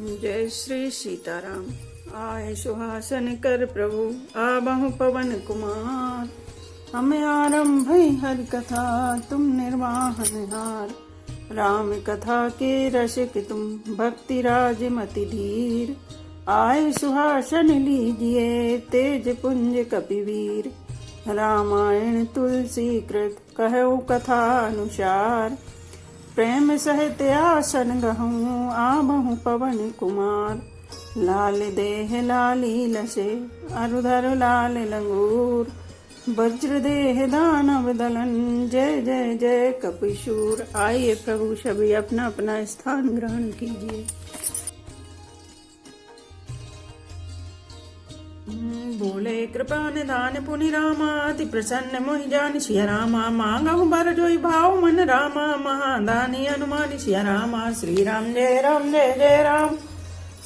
जय श्री सीताराम। आए सुहासन कर प्रभु आबहु पवन कुमार। हमें आरंभ हरि कथा तुम निर्वाहन हार। राम कथा के रसिक तुम भक्ति राज मति धीर। आए सुहासन लीजिए तेज पुंज कपिवीर। रामायण तुलसी कृत कहु कथा अनुसार। प्रेम सहित आसन गहूँ आबहु पवन कुमार। लाल देह लाली लसे अरुधर लाल लंगूर। वज्र देह दानव दलन जय जय जय कपिशूर। आइए प्रभु सभी अपना अपना स्थान ग्रहण कीजिए। बोले कृपा निधान पुनि रामा अति प्रसन्न मोहि जान सिया रामा। मांगहु बर जोई भाव मन रामा महादानी अनुमान सिया रामा। श्री राम जय राम जय जय राम।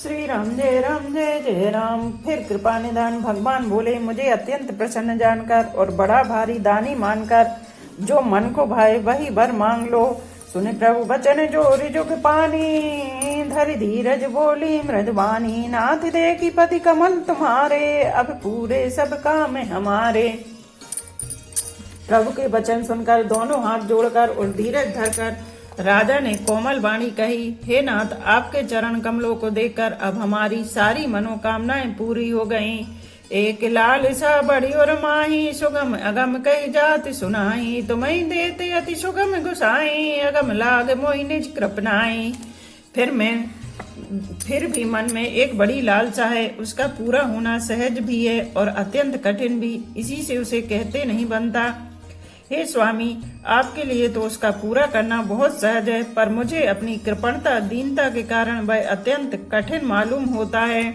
श्री राम जय राम जय जय राम। फिर कृपा निधान भगवान बोले मुझे अत्यंत प्रसन्न जानकर और बड़ा भारी दानी मानकर जो मन को भाए वही वर मांग लो। सुने प्रभु बचन जोरि जुग पानी धरि धीरज बोली मृदवानी। नाथ देखी पति कमल तुम्हारे अब पूरे सब काम हमारे। प्रभु के वचन सुनकर दोनों हाथ जोड़कर और धीरज धरकर राजा ने कोमल वाणी कही, हे नाथ आपके चरण कमलों को देखकर अब हमारी सारी मनोकामनाएं पूरी हो गईं। एक लाल सा बड़ी और माही सुगम अगम कही जाति सुनाई। तुम्हें देते अति सुगम गुसाई अगम लाग मोहि निज कृपनाई। फिर भी मन में एक बड़ी लालसा है, उसका पूरा होना सहज भी है और अत्यंत कठिन भी, इसी से उसे कहते नहीं बनता। हे स्वामी आपके लिए तो उसका पूरा करना बहुत सहज है, पर मुझे अपनी कृपणता दीनता के कारण वह अत्यंत कठिन मालूम होता है।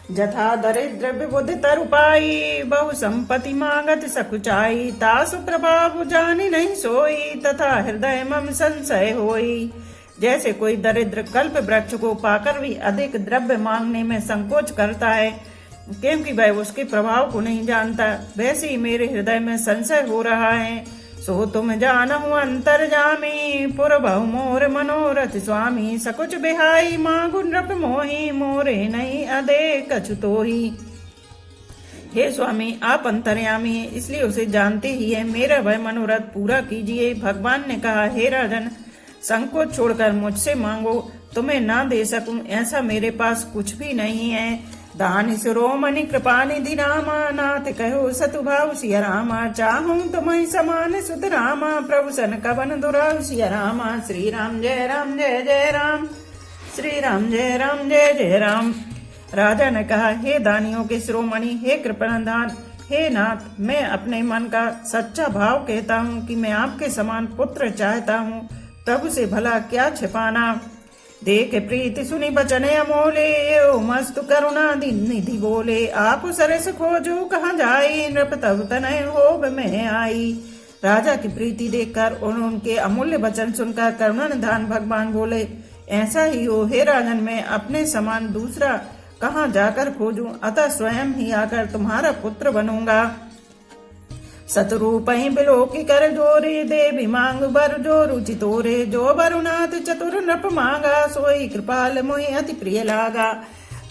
जथा दरिद्र विबुध तरुपाई बहु संपत्ति मांगत सकुचाई। तासु प्रभाव जानी नहीं सोई तथा हृदय मम संशय होई। जैसे कोई दरिद्र कल्प वृक्ष को पाकर भी अधिक द्रव्य मांगने में संकोच करता है क्योंकि वह उसके प्रभाव को नहीं जानता, वैसे ही मेरे हृदय में संशय हो रहा है। सो तुम जानहु अंतर्जामी पुरबहु मोर मनोरथ स्वामी। सकुच बिहाई मांगु नृप मोही मोरे नहीं अदे कछु तोही। हे स्वामी आप अंतर्यामी हैं इसलिए उसे जानते ही है, मेरा वह मनोरथ पूरा कीजिए। भगवान ने कहा, हे राजन संकोच छोड़कर मुझसे मांगो, तुम्हें ना दे सकूं ऐसा मेरे पास कुछ भी नहीं है। दान शिरोमणि कृपा निधि रामा नाथ कहो सतु भाव सिया रामा। चाहूं तुम्हें समान सुत रामा प्रभु सन कवन दुराव सिया रामा। श्री राम जय राम जय जय राम। श्री राम जय राम जय जय राम। राजा ने कहा, हे दानियों के शिरोमणि हे कृपानिधान हे नाथ, मैं अपने मन का सच्चा भाव कहता हूँ कि मैं आपके समान पुत्र चाहता हूँ। प्रभु से भला क्या छिपाना। देख प्रीति सुनी बचन अमोले ओ मस्त करुणा निधि बोले। आप सरस खोजो कहाँ जाई नृप तब तनय होब में आई। राजा की प्रीति देखकर और उनके अमूल्य वचन सुनकर करुणा निधान भगवान बोले, ऐसा ही हो हे राजन, मैं अपने समान दूसरा कहाँ जाकर खोजूं, अतः स्वयं ही आकर तुम्हारा पुत्र बनूंगा। सतरूप ही बिलोकी कर जोरे देवी मांग बर जो रुचि तोरे। जो बरुनाथ चतुर नृप मांगा सोई कृपाल मोहि अति प्रिय लागा।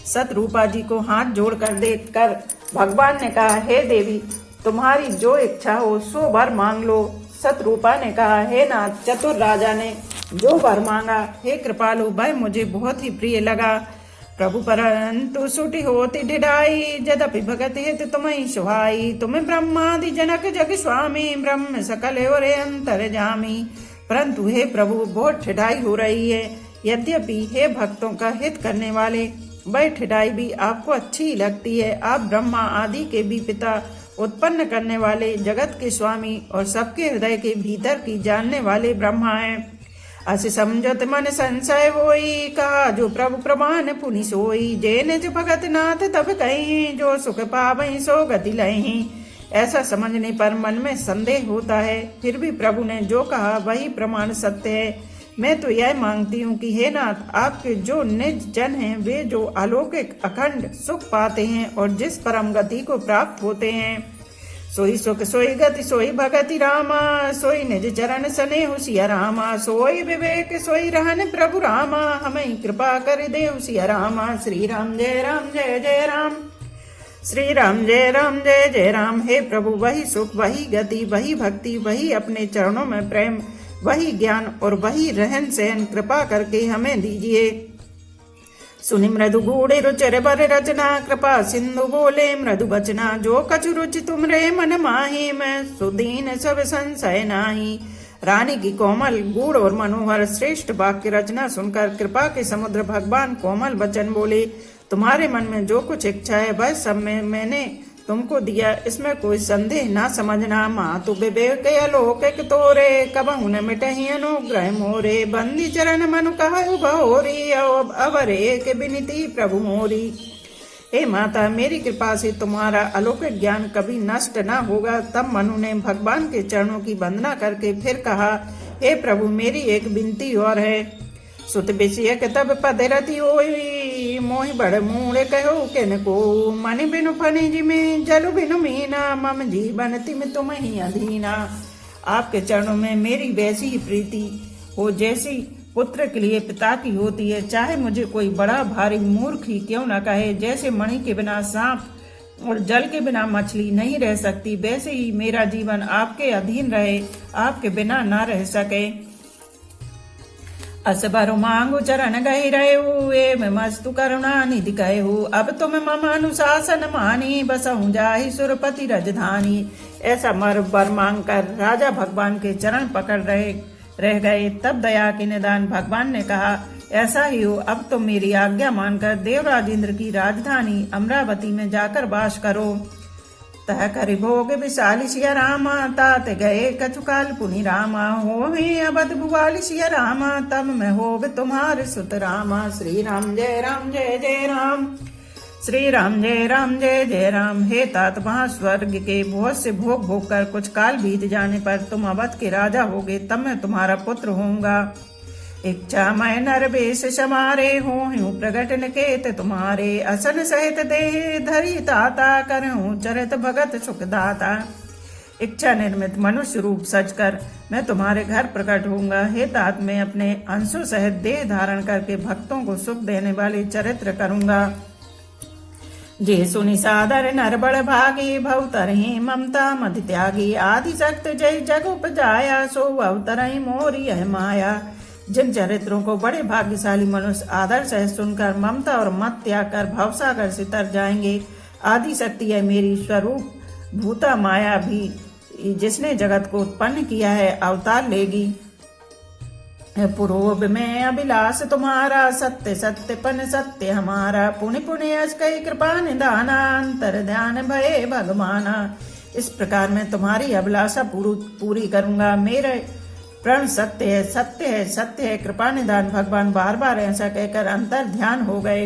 सतरूपा जी को हाथ जोड़कर देखकर भगवान ने कहा, हे देवी तुम्हारी जो इच्छा हो सो वर मांग लो। सतरूपा ने कहा, हे नाथ चतुर राजा ने जो वर मांगा हे कृपालु वह मुझे बहुत ही प्रिय लगा। प्रभु परंतु सुटी होती ढिढाई यद्यपि भगत हित तुम्हें सुहाई। तुम्हें ब्रह्मादि जनक जग स्वामी ब्रह्म सकल और अंतर जामी। परंतु हे प्रभु बहुत ठिठाई हो रही है। यद्यपि हे भक्तों का हित करने वाले वह ठिठाई भी आपको अच्छी लगती है। आप ब्रह्मा आदि के भी पिता उत्पन्न करने वाले जगत के स्वामी और सबके हृदय के भीतर की जानने वाले ब्रह्मा हैं। अस समझत मन संशय होई कहा जो प्रभु प्रमाण पुनि सोई। जे निज भगत नाथ तब कहीं जो सुख पावई सो गति लही। ऐसा समझने पर मन में संदेह होता है, फिर भी प्रभु ने जो कहा वही प्रमाण सत्य है। मैं तो यह मांगती हूँ कि हे नाथ आपके जो निज जन हैं वे जो अलौकिक अखंड सुख पाते हैं और जिस परम गति को प्राप्त होते हैं सोई सुख सोई गति सोई भगति रामा, सोई निज चरण सने सिया रामा, सोई विवेक सोई रहन प्रभु रामा, हमें कृपा कर दे सिया रामा। श्री राम जय जय राम, श्री राम जय राम। हे प्रभु वही सुख वही गति वही भक्ति वही अपने चरणों में प्रेम वही ज्ञान और वही रहन सहन कृपा करके हमें दीजिए। सुनि मृदु गूढ़ रुचिर बर रचना, कृपा सिंधु बोले मृदु बचना, जो कछु रुचि तुमरे मन माही, मैं सुदीन सब संशय नाही। रानी की कोमल गूढ़ और मनोहर श्रेष्ठ वाक्य रचना सुनकर कृपा के समुद्र भगवान कोमल वचन बोले, तुम्हारे मन में जो कुछ इच्छा है वह सब मैंने तुमको दिया, इसमें कोई संदेह ना समझना। मातु विवेक अलौकिक तोरे, कबहु न मिटहि अनुग्रह मोरे, बंदी चरण मनु कहु बहोरी, अवर एक विनती प्रभु मोरी। हे माता, मेरी कृपा से तुम्हारा अलौकिक ज्ञान कभी नष्ट न होगा। तब मनु ने भगवान के चरणों की वंदना करके फिर कहा, हे प्रभु मेरी एक विनती और है। सुत विषय तब पदरति होई, मोहि बड़ मूढ़ कहो किन को, मन बिनु फनि जिमे जलु बिनु मीना, मम जीवन तिम तुम ही अधीना। आपके चरणों में मेरी वैसी ही प्रीति हो जैसी पुत्र के लिए पिता की होती है, चाहे मुझे कोई बड़ा भारी मूर्ख ही क्यों न कहे। जैसे मणि के बिना सांप और जल के बिना मछली नहीं रह सकती, वैसे ही मेरा जीवन आपके अधीन रहे, आपके बिना न रह सके। असबरु मांगु चरण गहि रहु, एवं मस्तु करुणा निधि कहु, अब तुम मम अनुशासन मानी, बसहु जाहि सुरपति राजधानी। ऐसा मर बर मांग कर राजा भगवान के चरण पकड़ रह गए। तब दया के निदान भगवान ने कहा, ऐसा ही हो, अब तुम मेरी आज्ञा मानकर देवराज इंद्र की राजधानी अमरावती में जाकर वास करो। तह करि भोग विशाली सिया रामा, तात गए कछुकाल पुनि रामा, होवे अवध भुवाली सिया रामा, तब मैं होव तुम्हारे सुत रामा। श्री राम जय राम, श्री राम जय राम। हे तात, वहाँ स्वर्ग के बहुत से भोग भोग कर कुछ काल बीत जाने पर तुम अवध के राजा होगे, तब मैं तुम्हारा पुत्र होऊंगा। इच्छा मैं नर बेश समारे, हो प्रगट निकेत तुम्हारे, असन सहित देह धरी ताता, करहूं चरित भगत सुखदाता। इच्छा निर्मित मनुष्य रूप सजकर मैं तुम्हारे घर प्रकट होऊंगा। हे तात, मैं अपने अंशों सहित देह धारण करके भक्तों को सुख देने वाले चरित्र करूंगा। जे सुनि सादर नर बड़ भागी, भवतरहि ममता मधि त्यागी, आदि शक्त जय जग उपजाया, सो अवतरहि मोरी है माया। जिन चरित्रों को बड़े भाग्यशाली मनुष्य आदर से सुनकर ममता और मत त्याग कर भवसागर से तर जाएंगे, आदि शक्ति है मेरी स्वरूप भूता माया भी जिसने जगत को उत्पन्न किया है अवतार लेगी। पूर्व में अभिलाष तुम्हारा, सत्य सत्य पन सत्य हमारा, पुण्य पुण्य अस कई कृपा निदाना, अंतर ध्यान भये भगवाना। इस प्रकार मैं तुम्हारी अभिलाषा पूरी करूंगा। मेरे प्रण सत्य है सत्य है सत्य है, कृपा निदान भगवान बार बार ऐसा कहकर अंतर ध्यान हो गए।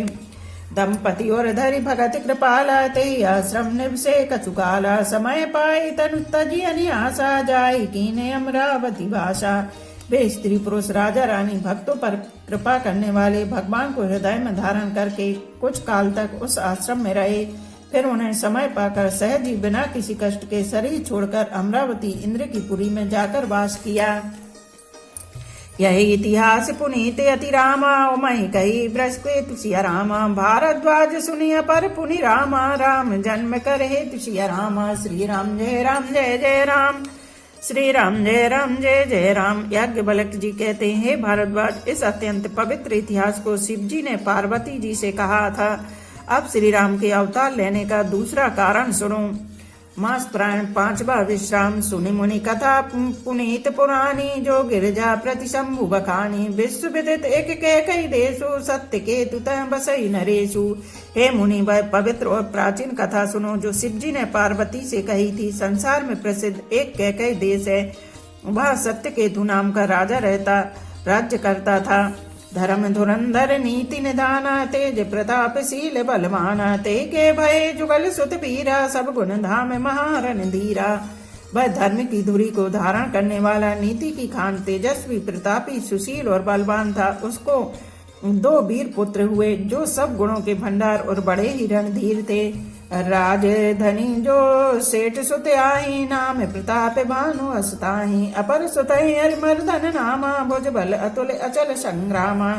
दंपति और धरि भगत कृपाला, ते आश्रम निवसे कचुकाला, समय पाई तनु तजी अनियासा, जाय कीने अमरावती भाषा। वे स्त्री पुरुष राजा रानी भक्तों पर कृपा करने वाले भगवान को हृदय में धारण करके कुछ काल तक उस आश्रम में रहे। फिर उन्हें समय पाकर सहज ही बिना किसी कष्ट के शरीर छोड़कर अमरावती इंद्र की पुरी में जाकर वास किया। यही इतिहास पुनीत अति रामा, मही कही बृहस्पति सिया रामा, भारद्वाज सुनिया पर पुनि रामा, राम जन्म कर हेतु सिया रामा। श्री राम जय राम, श्री राम जय राम। याज्ञवल्क्य जी कहते हैं, हे भारद्वाज, इस अत्यंत पवित्र इतिहास को शिव जी ने पार्वती जी से कहा था। अब श्री राम के अवतार लेने का दूसरा कारण सुनो। मास प्राण 5वां विश्राम, सुनि मुनि कथा पुनीत पुरानी, जो गिरजा प्रति शंभु बखानी, विश्व विदित एक कह कई देशु, सत्य के तुत बसई नरेशु। हे मुनि, वह पवित्र और प्राचीन कथा सुनो जो शिव जी ने पार्वती से कही थी। संसार में प्रसिद्ध एक कह कई देश है, वह सत्य केतु नाम का राजा राज्य करता था। धर्म धुरंधर नीति निधाना, तेज प्रताप शील बलवाना, ते के भय जुगल सुत पीरा, सब गुण धाम महारन धीरा। वह धर्म की धुरी को धारण करने वाला, नीति की खान, तेजस्वी प्रतापी सुशील और बलवान था। उसको दो वीर पुत्र हुए जो सब गुणों के भंडार और बड़े ही रणधीर थे। राजधनी जो सेठ सुत आही, नाम प्रताप भानु असताही, अपर सुतहि हरिमर्दन नामा, भुज बल अतुल अचल संग्रामा।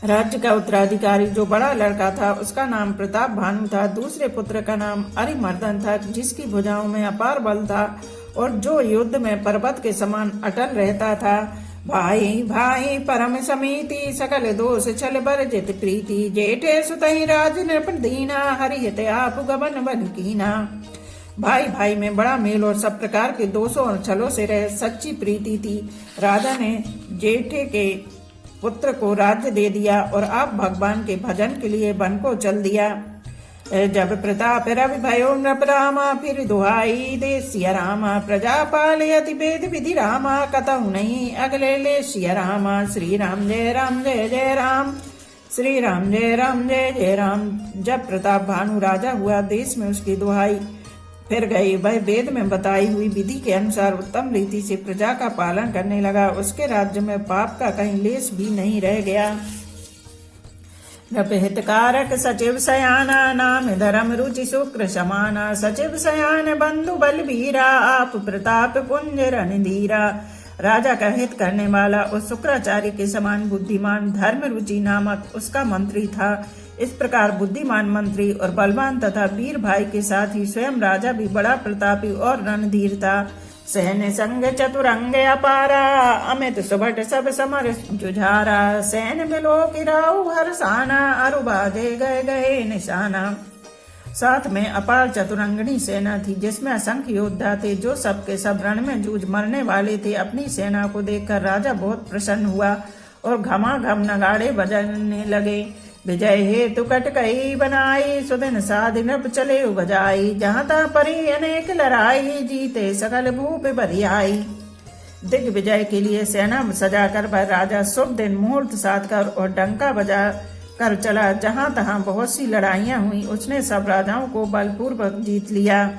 राज्य का उत्तराधिकारी जो बड़ा लड़का था उसका नाम प्रताप भानु था। दूसरे पुत्र का नाम अरिमर्दन था जिसकी भुजाओं में अपार बल था और जो युद्ध में पर्वत के समान अटल रहता था। भाई भाई परम समीति, सकल दोष छल बरजित प्रीति, जेठे सुतहि राज नृप दीना, हरिहित आप गबन बन कीना। भाई भाई में बड़ा मेल और सब प्रकार के दोषों और छलों से रह सच्ची प्रीति थी। राजा ने जेठे के पुत्र को राज्य दे दिया और आप भगवान के भजन के लिए वन को चल दिया। जब प्रताप रवि भयो नृप रामा, फिर दुहाई दे सिया रामा, प्रजा पाले अति वेद विधि रामा, कतहु नहीं अगले ले सिया रामा। श्री राम जय जय राम, श्री राम जय जय राम। जब प्रताप भानु राजा हुआ, देश में उसकी दुहाई फिर गई। वह वेद में बताई हुई विधि के अनुसार उत्तम रीति से प्रजा का पालन करने लगा। उसके राज्य में पाप का कहीं लेश भी नहीं रह गया। हितकारक सचिव सयाना, नाम धर्म रुचि शुक्र समाना, सचिव सयान बंधु बलबीरा, आप प्रताप पुंज रणधीरा। राजा का हित करने वाला उस शुक्राचार्य के समान बुद्धिमान धर्म रुचि नामक उसका मंत्री था। इस प्रकार बुद्धिमान मंत्री और बलवान तथा वीर भाई के साथ ही स्वयं राजा भी बड़ा प्रतापी और रणधीर था। सैन्य संग चतुरंग अपारा, अमित सुभट सब समर जुझारा, सैन्य मिलो किराऊ हरसाना, अरु बाजे गए गए निशाना। साथ में अपार चतुरंगनी सेना थी जिसमें असंख्य योद्धा थे जो सबके सब रण में जूझ मरने वाले थे। अपनी सेना को देखकर राजा बहुत प्रसन्न हुआ और घमाघम नगाड़े बजाने लगे। विजय हेतु कटकई बनाई, सुदिन साधि नृप चले बजाई, जहाँ तहाँ परी अनेक लड़ाई, जीते सकल भूप बरियाई। दिग्विजय के लिए सेना सजाकर वह राजा शुभ दिन मुहूर्त साध कर और डंका बजा कर चला। जहाँ तहाँ बहुत सी लड़ाइयां हुई, उसने सब राजाओं को बलपूर्वक जीत लिया।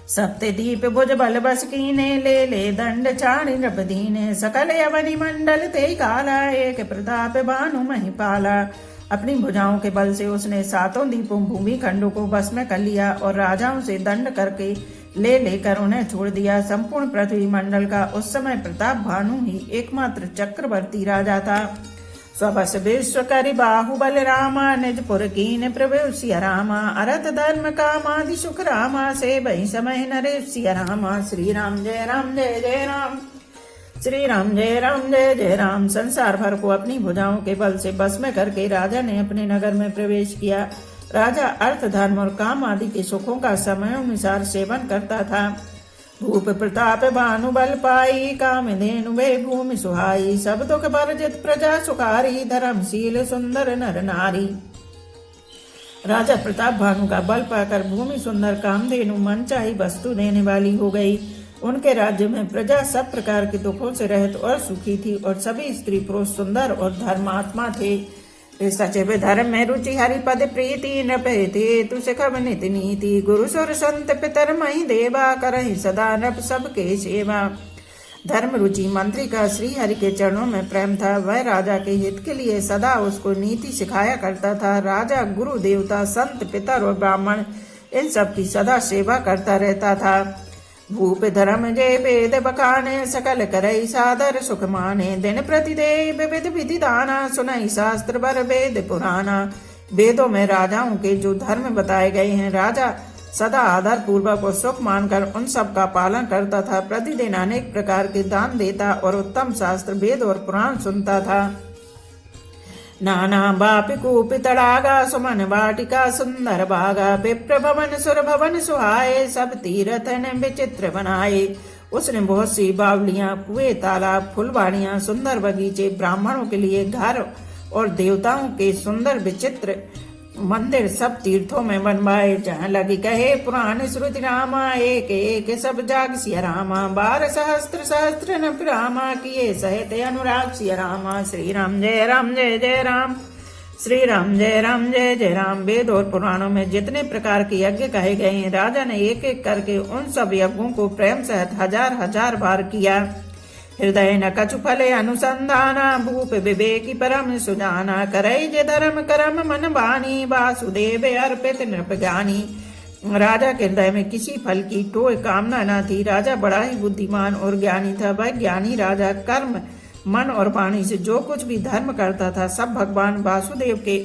सप्ते दीप भुज बल बस कीने, ले दंड चाणि नृप दीने, सकल यवनि मंडल ते काला, एक प्रताप भानु महिपाला। अपनी भुजाओं के बल से उसने सातों दीपों भूमि खंडों को बस में कर लिया और राजाओं से दंड करके लेकर उन्हें छोड़ दिया। संपूर्ण पृथ्वी मंडल का उस समय प्रताप भानु ही एकमात्र चक्रवर्ती राजा था। स्वबस विश्व करि बाहुबल रामा, निज पुर कीन प्रभु सिया रामा, अरथ धर्म कामादि सुख रामा, से बही समय नरे सिया रामा। श्री राम जय जय राम, श्री राम जय जय राम। संसार भर को अपनी भुजाओं के बल से बस में करके राजा ने अपने नगर में प्रवेश किया। राजा अर्थ धर्म और काम आदि के सुखों का समयानुसार सेवन करता था। भूप प्रताप भानु बल पाई, कामधेनु वे भूमि सुहाई, सब दुख बरजित प्रजा सुखारी, धर्मशील सुंदर नर नारी। राजा प्रताप भानु का बल पाकर भूमि सुंदर, कामधेनु मनचाही वस्तु देने वाली हो गई। उनके राज्य में प्रजा सब प्रकार के दुखों से रहित और सुखी थी और सभी स्त्री पुरुष सुंदर और धर्मात्मा थे। सचिव धर्म में रुचि हरि पद प्रीति, नृपे तु सिखब नित नीति, गुरु सुर संत पितर मही देवा, करहि सदा नृप सबके सेवा। धर्म रुचि मंत्री का श्री हरि के चरणों में प्रेम था। वह राजा के हित के लिए सदा उसको नीति सिखाया करता था। राजा गुरु देवता संत पितर और ब्राह्मण इन सब की सदा सेवा करता रहता था। भूप धर्म जय वेद बखाने, सकल करई सादर सुख माने, दिन प्रतिदेय विविध विधि दाना, सुनई शास्त्र बर वेद पुराना। वेदों में राजाओं के जो धर्म बताए गए हैं, राजा सदा आदर पूर्वक और सुख मानकर उन सब का पालन करता था। प्रतिदिन अनेक प्रकार के दान देता और उत्तम शास्त्र वेद और पुराण सुनता था। नाना बापि कूपि तड़ागा, सुमन वाटिका सुंदर बागा, विप्र भवन सुर भवन सुहाए, सब तीर्थ ने विचित्र बनाए। उसने बहुत सी बावलियां, कुएं, तालाब, फुलवाड़ियां, सुंदर बगीचे, ब्राह्मणों के लिए घर और देवताओं के सुंदर विचित्र मंदिर सब तीर्थों में बनवाए। जहाँ लगी कहे पुराण श्रुति रामा, एक एक सब जाग सिया रामा, 12 सहस्त्र सहस्त्र न रामा, किए सहित अनुराग सिया रामा। श्री राम जय जय राम, श्री राम जय जय राम। वेद और पुराणों में जितने प्रकार के यज्ञ कहे गए हैं, राजा ने एक एक करके उन सब यज्ञों को प्रेम सहित हजार हजार बार किया। हृदय न कछु फले अनुसंधाना भूप विवेकी परम सुजाना करई जे धर्म करम मन बानी वासुदेव अर्पित नृप ज्ञानी। राजा के हृदय में किसी फल की कोई कामना न थी। राजा बड़ा ही बुद्धिमान और ज्ञानी था। वह ज्ञानी राजा कर्म मन और वाणी से जो कुछ भी धर्म करता था सब भगवान वासुदेव के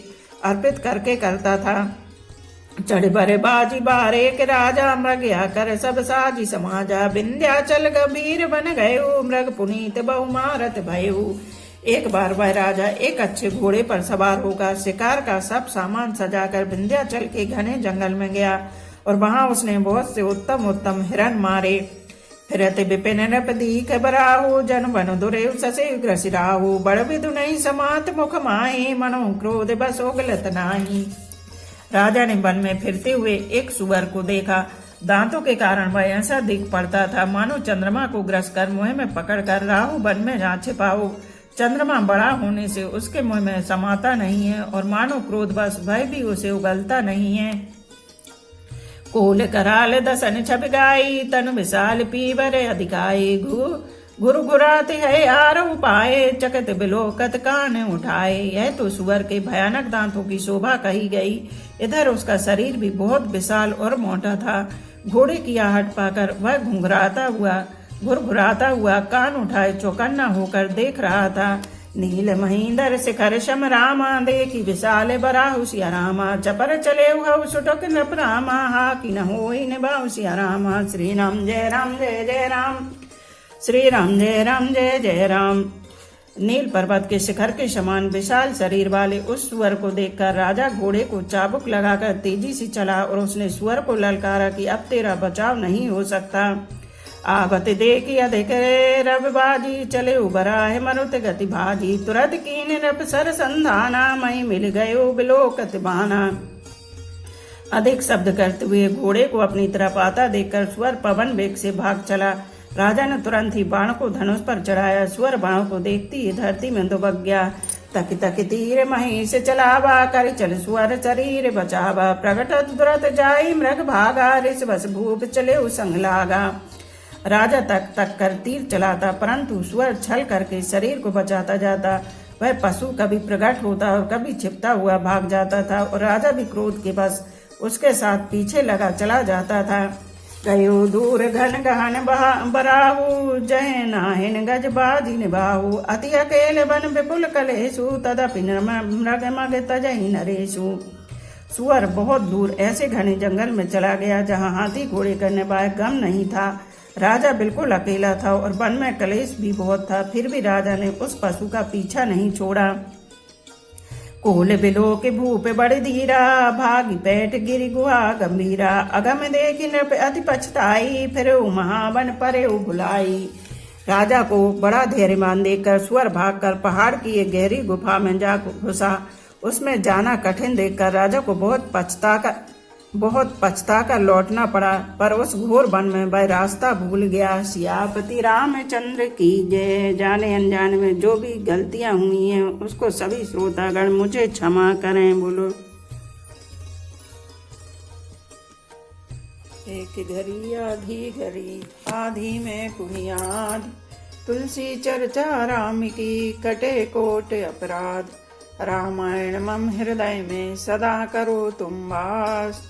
अर्पित करके करता था। चढ़ बरे बाजी बारे के राजा मृग या कर सब साजी समाजा विंध्याचल गंभीर बन गयो मृग पुनीत बहु मारत भयो। एक बार वह राजा एक अच्छे घोड़े पर सवार होकर शिकार का सब सामान सजाकर विंध्याचल के घने जंगल में गया और वहां उसने बहुत से उत्तम उत्तम हिरण मारे। फिरत विपिन नृप दीख बराहु जन बन दुरे ससे ग्रसिराहु बड़ विधु नहीं समात मुख माही मनो क्रोध बसो गलत नाही। राजा ने वन में फिरते हुए एक सुअर को देखा। दांतों के कारण वह ऐसा दिख पड़ता था मानो चंद्रमा को ग्रस कर मुंह में पकड़कर राहु वन में जा छिपा हो। चंद्रमा बड़ा होने से उसके मुंह में समाता नहीं है और मानो क्रोधवश भय भी उसे उगलता नहीं है। कोल कराल दसन छप गाई तन विशाल पीवर अधिकाई गुरु गुराते है आर उपाय चकत बिलोकत कान उठाए। यह तो सुअर के भयानक दांतों की शोभा कही गई। इधर उसका शरीर भी बहुत विशाल और मोटा था। घोड़े की आहट पाकर वह घुरघुराता हुआ कान उठाए चौकन्ना होकर देख रहा था। नील महींदर शिखर शम रामा देखी विशाल बराहु सिया रामा चपर चले हुआ सुटक नृप रामा हा कि न होई निभाउ सिया रामा। श्री राम जय राम जय जय राम श्री राम जय राम जय जय राम। नील पर्वत के शिखर के समान विशाल शरीर वाले उस सुअर को देखकर राजा घोड़े को चाबुक लगाकर तेजी से चला और उसने सुअर को ललकारा कि अब तेरा बचाव नहीं हो सकता। आवत देखी अधिक रबबाजी चले उबरा है मरुत गति भाजी तुरंत कीन रब सर संधाना मई मिल गयो बिलोकत बाना। अधिक शब्द करते हुए घोड़े को अपनी तरफ आता देखकर सुअर पवन वेग से भाग चला। राजा ने तुरंत ही बाण को धनुष पर चढ़ाया। सुअर बाणों को देखती ही धरती में दुबक गया। तक तक तीर महीष चलावा कर चल सुअर शरीर बचावा प्रगट तुरंत जाई मृग भागा ऋष बस भूप चले संग लागा। राजा तक तक कर तीर चलाता परंतु सुअर छल करके शरीर को बचाता जाता। वह पशु कभी प्रकट होता और कभी छिपता हुआ भाग जाता था और राजा भी क्रोध के बस उसके साथ पीछे लगा चला जाता था। गयो दूर घन गहन बराहु जय नाहिन गज बाजी निबाहु अति अकेले वन विपुल कलेशु तदपि मृग मग तजहि नरेशु। सुअर बहुत दूर ऐसे घने जंगल में चला गया जहाँ हाथी घोड़े करने वाला गम नहीं था। राजा बिल्कुल अकेला था और वन में कलेश भी बहुत था। फिर भी राजा ने उस पशु का पीछा नहीं छोड़ा। कोल बिलो के भूप बड़े धीरा भागी पैठ गिरी गुहा गंभीरा अगम देखी नृप अति पछताई फिर महावन परे भुलाई। राजा को बड़ा धैर्यवान देखकर सुअर भागकर पहाड़ की एक गहरी गुफा में जा घुसा। उसमें जाना कठिन देखकर राजा को बहुत पछता कर लौटना पड़ा। पर उस घोर वन में वह रास्ता भूल गया। सियापति रामचंद्र की जय। जाने अनजाने में जो भी गलतियां हुई हैं उसको सभी श्रोतागण मुझे क्षमा करें। बोलो एक घड़ी आधी में पुनियाद तुलसी चर्चा राम की कटे कोट अपराध। रामायण मम हृदय में सदा करो तुम वास।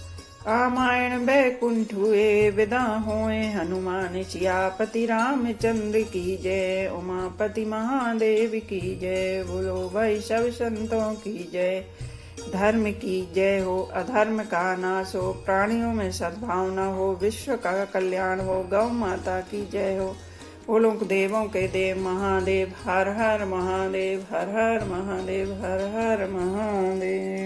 रामायण बैकुंठ हुए विदा होए हनुमान। सियापति रामचंद्र की जय। उमापति महादेव की जय। बोलो वैष्णव संतों की जय। धर्म की जय हो अधर्म का नाश हो प्राणियों में सद्भावना हो विश्व का कल्याण हो गौ माता की जय हो। बोलो देवों के देव महादेव हर हर महादेव हर हर महादेव हर हर महादेव।